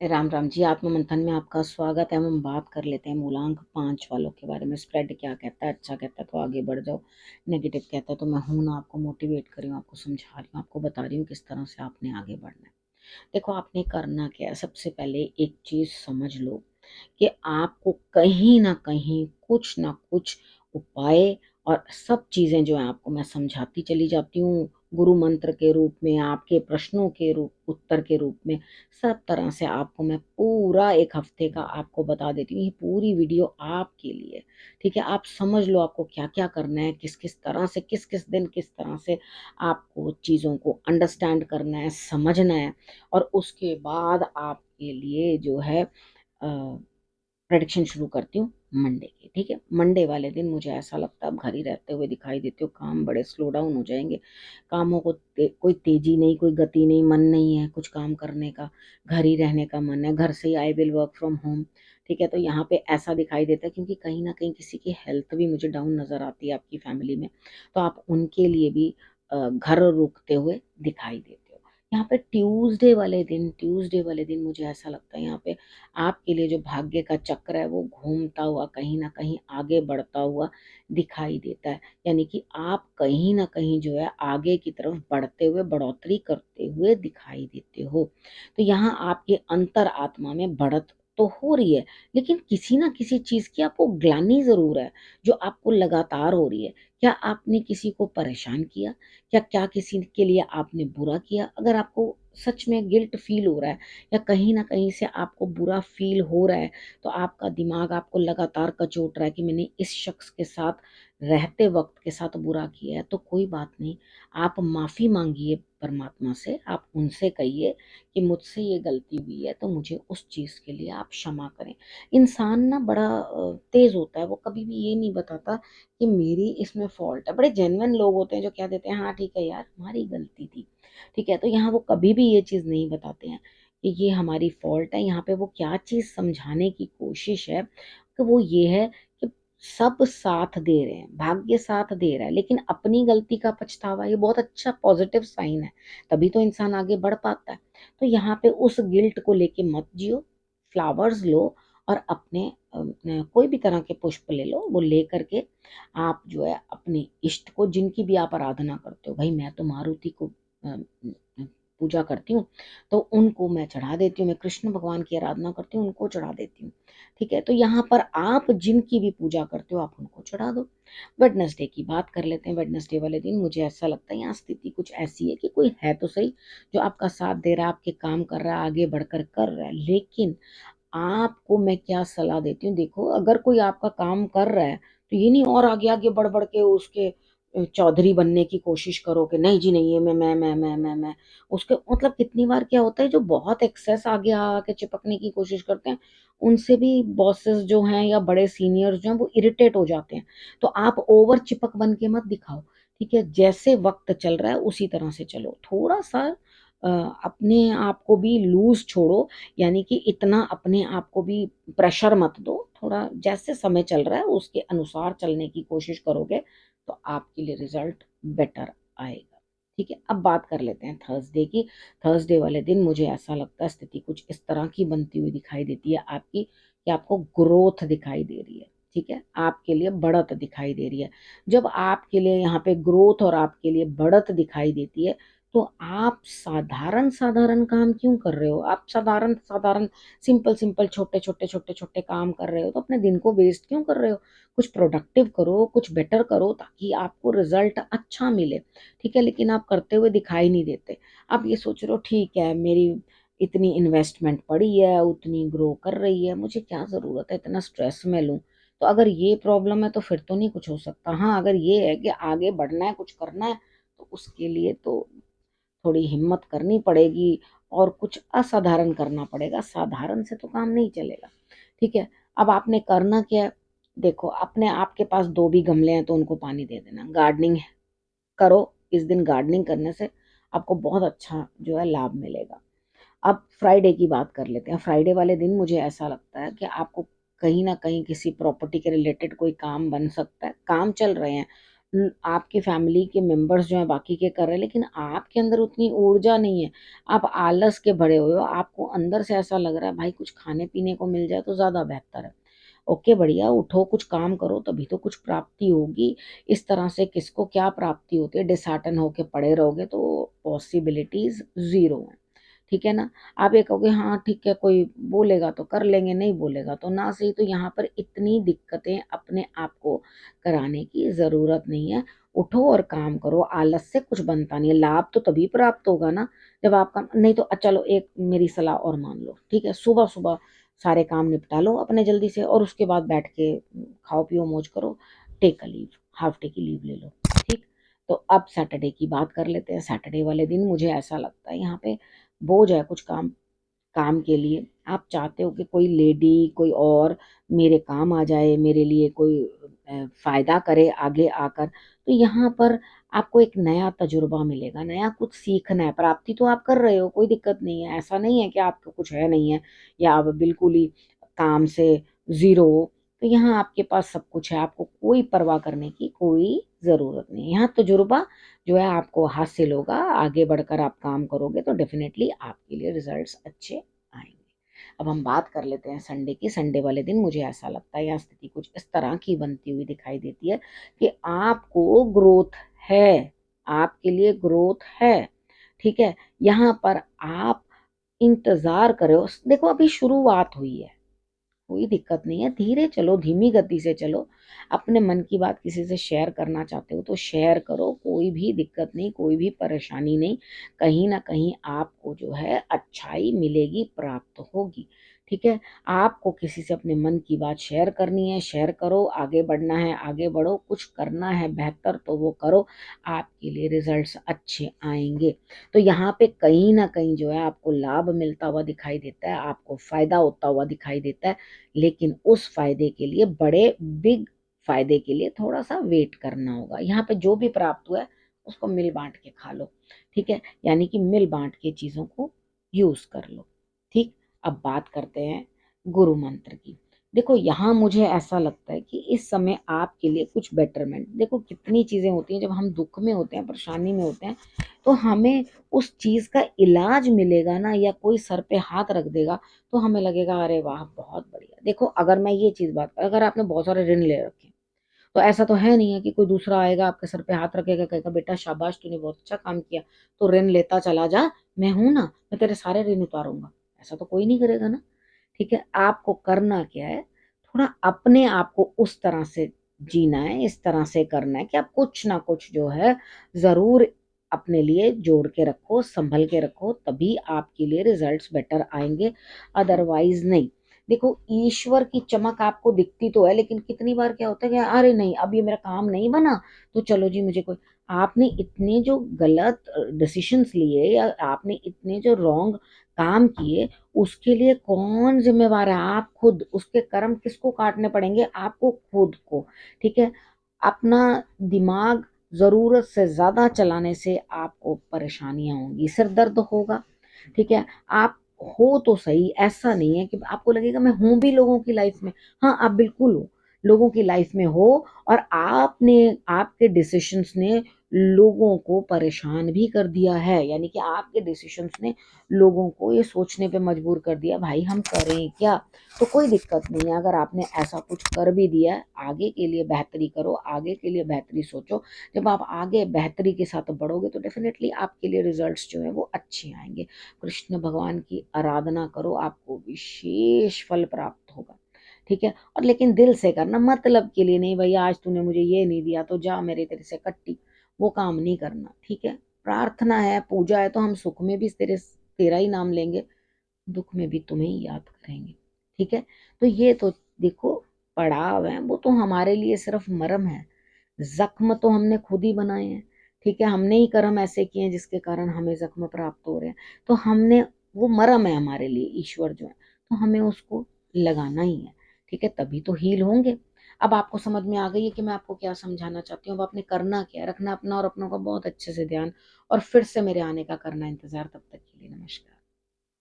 राम राम जी। आत्ममंथन में आपका स्वागत है। हम बात कर लेते हैं मूलांक 5 वालों के बारे में। स्प्रेड क्या कहता है? अच्छा कहता है तो आगे बढ़ जाओ, नेगेटिव कहता है तो मैं हूं ना आपको मोटिवेट कर रही हूँ, आपको समझा रही हूँ, आपको बता रही हूँ किस तरह से आपने आगे बढ़ना है। देखो, आपने करना क्या है, सबसे पहले एक चीज समझ लो कि आपको कहीं ना कहीं कुछ ना कुछ उपाय और सब चीजें जो है आपको मैं समझाती चली जाती हूँ, गुरु मंत्र के रूप में, आपके प्रश्नों के रूप उत्तर के रूप में। सब तरह से आपको मैं पूरा एक हफ्ते का आपको बता देती हूँ। ये पूरी वीडियो आपके लिए, ठीक है? आप समझ लो आपको क्या क्या करना है, किस किस तरह से, किस किस दिन किस तरह से आपको चीज़ों को अंडरस्टैंड करना है, समझना है। और उसके बाद आपके लिए जो है प्रेडिक्शन शुरू करती हूँ मंडे की, ठीक है? मंडे वाले दिन मुझे ऐसा लगता है आप घर ही रहते हुए दिखाई देते हो, काम बड़े स्लो डाउन हो जाएंगे। कामों को कोई तेजी नहीं, कोई गति नहीं, मन नहीं है कुछ काम करने का, घर ही रहने का मन है, घर से ही I will work from home, ठीक है? तो यहाँ पे ऐसा दिखाई देता है, क्योंकि कहीं ना कहीं किसी की हेल्थ भी मुझे डाउन नजर आती है आपकी फैमिली में, तो आप उनके लिए भी घर रुकते हुए दिखाई देते हो। यहाँ पे ट्यूसडे वाले दिन मुझे ऐसा लगता है यहाँ पे आपके लिए जो भाग्य का चक्र है वो घूमता हुआ कहीं ना कहीं आगे बढ़ता हुआ दिखाई देता है। यानी कि आप कहीं ना कहीं जो है आगे की तरफ बढ़ते हुए, बढ़ोतरी करते हुए दिखाई देते हो। तो यहाँ आपके अंतर आत्मा में बढ़त तो हो रही है, लेकिन किसी ना किसी चीज की आपको ग्लानि जरूर है, जो आपको लगातार हो रही है। क्या आपने किसी को परेशान किया? क्या क्या किसी के लिए आपने बुरा किया? अगर आपको सच में गिल्ट फील हो रहा है या कहीं ना कहीं से आपको बुरा फील हो रहा है, तो आपका दिमाग आपको लगातार कचोट रहा है कि मैंने इस शख्स के साथ रहते वक्त के साथ बुरा किया है, तो कोई बात नहीं। आप माफी मांगिए परमात्मा से, आप उनसे कहिए कि मुझसे ये गलती हुई है, तो मुझे उस चीज के लिए आप क्षमा करें। इंसान ना बड़ा तेज होता है, वो कभी भी ये नहीं बताता कि मेरी इसमें फॉल्ट है। बड़े जेन्युइन लोग होते हैं जो कह देते हैं हाँ ठीक है यार, हमारी गलती थी, ठीक है? तो यहाँ वो कभी भी ये चीज नहीं बताते हैं कि ये हमारी फॉल्ट है। यहाँ पे वो क्या चीज समझाने की कोशिश है कि वो ये है कि सब साथ दे रहे हैं, भाग्य साथ दे रहा है, लेकिन अपनी गलती का पछतावा, ये बहुत अच्छा पॉजिटिव साइन है। तभी तो इंसान आगे बढ़ पाता है। तो यहाँ पे उस गिल्ट को लेके मत जियो। फ्लावर्स लो और अपने कोई भी तरह के पुष्प ले लो, वो ले करके आप जो है अपने इष्ट को, जिनकी भी आप आराधना करते हो, भाई मैं तो मारुति को पूजा करती हूँ, तो उनको मैं चढ़ा देती हूँ। मैं कृष्ण भगवान की आराधना करती हूँ, उनको चढ़ा देती हूँ, ठीक है? तो यहाँ पर आप जिनकी भी पूजा करते हो आप उनको चढ़ा दो। वेडनेसडे की बात कर लेते हैं। वेडनेसडे वाले दिन मुझे ऐसा लगता है यहाँ स्थिति कुछ ऐसी है कि कोई है तो सही जो आपका साथ दे रहा है, आपके काम कर रहा है, आगे बढ़कर कर रहा है, लेकिन आपको मैं क्या सलाह देती हूँ, देखो अगर कोई आपका काम कर रहा है तो ये नहीं और आगे आगे बढ़ बढ़ के उसके चौधरी बनने की कोशिश करो कि नहीं जी नहीं, ये मैं उसके मतलब कितनी बार क्या होता है, जो बहुत एक्सेस आगे आके चिपकने की कोशिश करते हैं, उनसे भी बॉसेस जो हैं या बड़े सीनियर्स जो हैं वो इरिटेट हो जाते हैं। तो आप ओवर चिपक बन के मत दिखाओ, ठीक है? जैसे वक्त चल रहा है उसी तरह से चलो। थोड़ा सा अपने आप को भी लूज छोड़ो, यानी कि इतना अपने आप को भी प्रेशर मत दो। थोड़ा जैसे समय चल रहा है उसके अनुसार चलने की कोशिश करोगे तो आपके लिए रिजल्ट बेटर आएगा, ठीक है? अब बात कर लेते हैं थर्सडे की। थर्सडे वाले दिन मुझे ऐसा लगता है स्थिति कुछ इस तरह की बनती हुई दिखाई देती है आपकी, कि आपको ग्रोथ दिखाई दे रही है, ठीक है? आपके लिए बढ़त दिखाई दे रही है। जब आपके लिए यहाँ पे ग्रोथ और आपके लिए बढ़त दिखाई देती है, तो आप साधारण साधारण काम क्यों कर रहे हो? आप साधारण साधारण, सिंपल सिंपल, छोटे छोटे काम कर रहे हो, तो अपने दिन को वेस्ट क्यों कर रहे हो? कुछ प्रोडक्टिव करो, कुछ बेटर करो, ताकि आपको रिजल्ट अच्छा मिले, ठीक है? लेकिन आप करते हुए दिखाई नहीं देते। आप ये सोच रहे हो ठीक है, मेरी इतनी इन्वेस्टमेंट पड़ी है, उतनी ग्रो कर रही है, मुझे क्या जरूरत है इतना स्ट्रेस में लूं? तो अगर ये प्रॉब्लम है तो फिर तो नहीं कुछ हो सकता। हाँ, अगर ये है कि आगे बढ़ना है, कुछ करना है, तो उसके लिए तो थोड़ी हिम्मत करनी पड़ेगी और कुछ असाधारण करना पड़ेगा। साधारण से तो काम नहीं चलेगा, ठीक है? अब आपने करना क्या है, देखो अपने आपके पास 2 भी गमले हैं तो उनको पानी दे देना। गार्डनिंग करो, इस दिन गार्डनिंग करने से आपको बहुत अच्छा जो है लाभ मिलेगा। अब फ्राइडे की बात कर लेते हैं। फ्राइडे वाले दिन मुझे ऐसा लगता है कि आपको कहीं ना कहीं किसी प्रॉपर्टी के रिलेटेड कोई काम बन सकता है। काम चल रहे हैं आपकी फैमिली के मेंबर्स जो हैं बाकी के कर रहे हैं, लेकिन आपके अंदर उतनी ऊर्जा नहीं है, आप आलस के भरे हुए हो, आपको अंदर से ऐसा लग रहा है भाई कुछ खाने पीने को मिल जाए तो ज़्यादा बेहतर है। ओके बढ़िया, उठो कुछ काम करो तभी तो कुछ प्राप्ति होगी। इस तरह से किसको क्या प्राप्ति होती है, डिसहार्टन होके पड़े रहोगे तो पॉसिबिलिटीज ज़ीरो है। ठीक है ना। आप ये कहोगे हाँ ठीक है, कोई बोलेगा तो कर लेंगे, नहीं बोलेगा तो ना सही। तो यहाँ पर इतनी दिक्कतें अपने आप को कराने की ज़रूरत नहीं है। उठो और काम करो, आलस से कुछ बनता नहीं है। लाभ तो तभी प्राप्त होगा ना जब आपका, नहीं तो चलो एक मेरी सलाह और मान लो, ठीक है, सुबह सुबह सारे काम निपटा लो अपने जल्दी से, और उसके बाद बैठ के खाओ पियो मौज करो, take a leave, half day की लीव ले लो। ठीक। तो अब सैटरडे की बात कर लेते हैं। सैटरडे वाले दिन मुझे ऐसा लगता है यहाँ पे बोझ है कुछ काम, काम के लिए आप चाहते हो कि कोई लेडी कोई और मेरे काम आ जाए, मेरे लिए कोई फायदा करे आगे आकर। तो यहाँ पर आपको एक नया तजुर्बा मिलेगा, नया कुछ सीखना है। प्राप्ति तो आप कर रहे हो, कोई दिक्कत नहीं है, ऐसा नहीं है कि आपको कुछ है नहीं है या आप बिल्कुल ही काम से ज़ीरो हो। तो यहाँ आपके पास सब कुछ है, आपको कोई परवाह करने की कोई ज़रूरत नहीं है। यहाँ तजुर्बा जो है आपको हासिल होगा, आगे बढ़कर आप काम करोगे तो डेफिनेटली आपके लिए रिजल्ट्स अच्छे आएंगे। अब हम बात कर लेते हैं संडे की। संडे वाले दिन मुझे ऐसा लगता है यहाँ स्थिति कुछ इस तरह की बनती हुई दिखाई देती है कि आपको ग्रोथ है, आपके लिए ग्रोथ है। ठीक है। यहाँ पर आप इंतजार करो, देखो अभी शुरुआत हुई है, कोई दिक्कत नहीं है, धीरे चलो, धीमी गति से चलो। अपने मन की बात किसी से शेयर करना चाहते हो तो शेयर करो, कोई भी दिक्कत नहीं, कोई भी परेशानी नहीं। कहीं ना कहीं आपको जो है अच्छाई मिलेगी, प्राप्त होगी। ठीक है। आपको किसी से अपने मन की बात शेयर करनी है, शेयर करो, आगे बढ़ना है आगे बढ़ो, कुछ करना है बेहतर तो वो करो, आपके लिए रिजल्ट्स अच्छे आएंगे। तो यहाँ पे कहीं ना कहीं जो है आपको लाभ मिलता हुआ दिखाई देता है, आपको फायदा होता हुआ दिखाई देता है। लेकिन उस फायदे के लिए, बड़े बिग फायदे के लिए थोड़ा सा वेट करना होगा। यहाँ पे जो भी प्राप्त हुआ है उसको मिल बांट के खा लो। ठीक है। यानी कि मिल बांट के चीजों को यूज कर लो। ठीक। अब बात करते हैं गुरु मंत्र की। देखो यहाँ मुझे ऐसा लगता है कि इस समय आपके लिए कुछ बेटरमेंट, देखो कितनी चीजें होती हैं जब हम दुख में होते हैं, परेशानी में होते हैं, तो हमें उस चीज का इलाज मिलेगा ना, या कोई सर पे हाथ रख देगा तो हमें लगेगा अरे वाह बहुत बढ़िया। देखो अगर मैं ये चीज बात, अगर आपने बहुत सारे ऋण ले रखे तो ऐसा तो है नहीं है कि कोई दूसरा आएगा आपके सर पे हाथ रखेगा, कहेगा बेटा शाबाश तूने बहुत अच्छा काम किया, तो ऋण लेता चला जा, मैं हूं ना, मैं तेरे सारे ऋण उतारूंगा। ऐसा तो कोई नहीं करेगा ना। ठीक है। आपको करना क्या है, थोड़ा अपने आप को उस तरह से जीना है, इस तरह से करना है कि आप कुछ ना कुछ जो है जरूर अपने लिए जोड़ के रखो, संभल के रखो, तभी आपके लिए रिजल्ट्स बेटर आएंगे, अदरवाइज नहीं। देखो ईश्वर की चमक आपको दिखती तो है, लेकिन कितनी बार क्या होता है कि अरे नहीं अब ये मेरा काम नहीं बना तो चलो जी मुझे कोई, आपने इतने जो गलत डिसीशंस लिए या आपने इतने जो रॉन्ग काम किए, उसके लिए कौन जिम्मेवार है, आप खुद। उसके कर्म किसको काटने पड़ेंगे, आपको खुद को। ठीक है। अपना दिमाग जरूरत से ज्यादा चलाने से आपको परेशानियां होंगी, सिर दर्द होगा। ठीक है। आप हो तो सही, ऐसा नहीं है कि आपको लगेगा मैं हूं भी लोगों की लाइफ में, हाँ आप बिल्कुल हो, लोगों की लाइफ में हो, और आपने, आपके डिसीशंस ने लोगों को परेशान भी कर दिया है। यानी कि आपके डिसीशंस ने लोगों को ये सोचने पे मजबूर कर दिया भाई हम करें क्या। तो कोई दिक्कत नहीं है अगर आपने ऐसा कुछ कर भी दिया है, आगे के लिए बेहतरी करो, आगे के लिए बेहतरी सोचो। जब आप आगे बेहतरी के साथ बढ़ोगे तो डेफिनेटली आपके लिए रिजल्ट्स जो है वो अच्छे आएंगे। कृष्ण भगवान की आराधना करो, आपको विशेष फल प्राप्त होगा। ठीक है। और लेकिन दिल से करना, मतलब के लिए नहीं, भैया आज तूने मुझे ये नहीं दिया तो जा मेरे तेरे से कट्टी, वो काम नहीं करना। ठीक है। प्रार्थना है, पूजा है, तो हम सुख में भी तेरा ही नाम लेंगे, दुख में भी तुम्हें ही याद करेंगे। ठीक है। तो ये तो देखो पड़ाव है, वो तो हमारे लिए सिर्फ मरहम है, जख्म तो हमने खुद ही बनाए हैं। ठीक है। हमने ही कर्म ऐसे किए हैं जिसके कारण हमें जख्म प्राप्त हो रहे हैं, तो हमने, वो मरहम है हमारे लिए, ईश्वर जो है, तो हमें उसको लगाना ही है। ठीक है। तभी तो हील होंगे। अब आपको समझ में आ गई है कि मैं आपको क्या समझाना चाहती हूँ। अब आपने करना क्या है, रखना अपना और अपनों का बहुत अच्छे से ध्यान, और फिर से मेरे आने का करना इंतजार। तब तक के लिए नमस्कार।